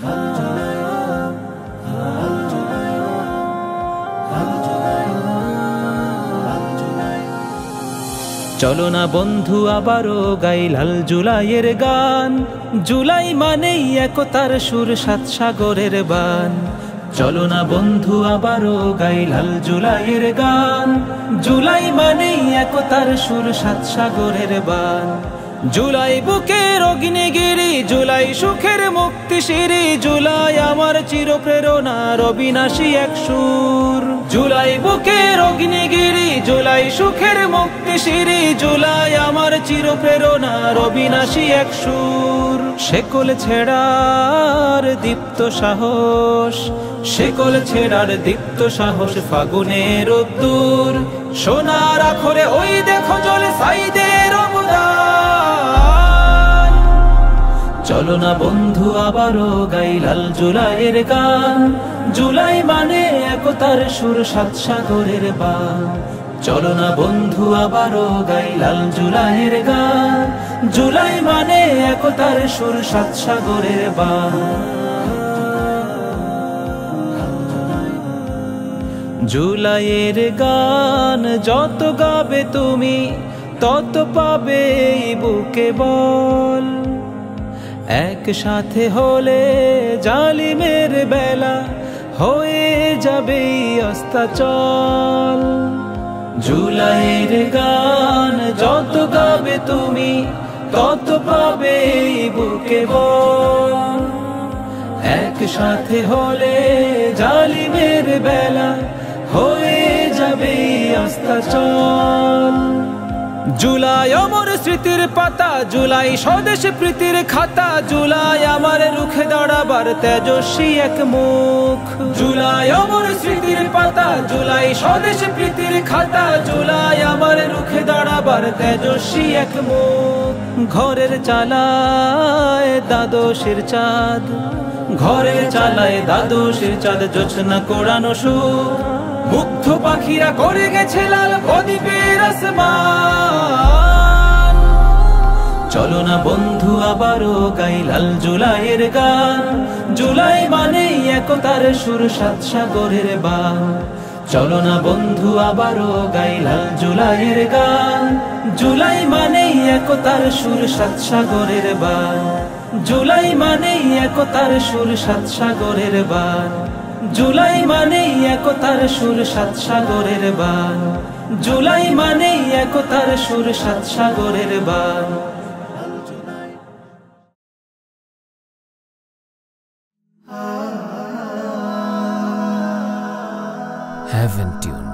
চলো না বন্ধু আবারও গাই লাল জুলাইয়ের গান। জুলাই মানেই একতার সুর, সাত সাগরের বান। চলো না বন্ধু আবারও গাই লাল জুলাইয়ের গান। জুলাই মানেই একতার সুর, সাত সাগরের বান। জুলাই বুকের অগ্নিগিরি, জুলাই সুখের মুক্তি শিরি। জুলাই আমার চিরপ্রেরণার অবিনাশী এক সুর। জুলাই বুকের অগ্নিগিরি, জুলাই সুখের মুক্তি শিরি। জুলাই আমার চিরপ্রেরণার অবিনাশী এক সুর। শেকল ছেড়ার দীপ্ত সাহস, শেকল ছেড়ার দীপ্ত সাহস ফাগুনের রোদ্দুর। সোনার আখরে ওই দেখো জলে সাইদের অবদান। চলো না বন্ধু আবারও গাই লাল জুলাইয়ের গান। জুলাই মানে একতার সুর, সাত সাগরের বান। চলো না বন্ধু আবারও গাই লাল জুলাইয়ের গান। জুলাই মানে একতার সুর, সাত সাগরের বান। জুলাইয়ের গান যত গাবে তুমি, তত পাবে এই বুকে বল। একসাথে হলে জালিমের বেলা হয়ে যাবে অস্তাচল। জুলাইয়ের গান যত গাবে তুমি, তত পাবে এই বুকে বল। একসাথে হলে জালিমের বেলা হয়ে যাবে অস্তাচল। জুলাই অমর স্মৃতির পাতা, জুলাই স্বদেশ প্রীতির খাতা। জুলাই আমার রুখে দাঁড়াবার তেজস্বী এক মুখ। জুলাই অমর স্মৃতির পাতা, জুলাই স্বদেশ প্রীতির খাতা। জুলাই আমার রুখে দাঁড়াবার তেজস্বী এক মুখ। ঘরের চালায় দ্বাদশের চাঁদ, ঘরের চালায় দ্বাদশের চাঁদ। জোছনা কোড়ানো সুখ, মুগ্ধ পাখিরা করে গেছে লাল প্রদীপের আসমান। চলো না বন্ধু আবারও গাই লাল জুলাইয়ের গান। জুলাই মানেই একতার সুর, সাত সাগরের বান। চলো না বন্ধু আবারও গাই লাল জুলাইয়ের গান। জুলাই মানেই একতার সুর, সাত সাগরের বান। জুলাই মানেই একতার সুর, সাত সাগরের বান। জুলাই মানেই একতার সুর, সাত সাগরের বান। জুলাই মানেই একতার সুর, সাত সাগরের বান। Heaven Tune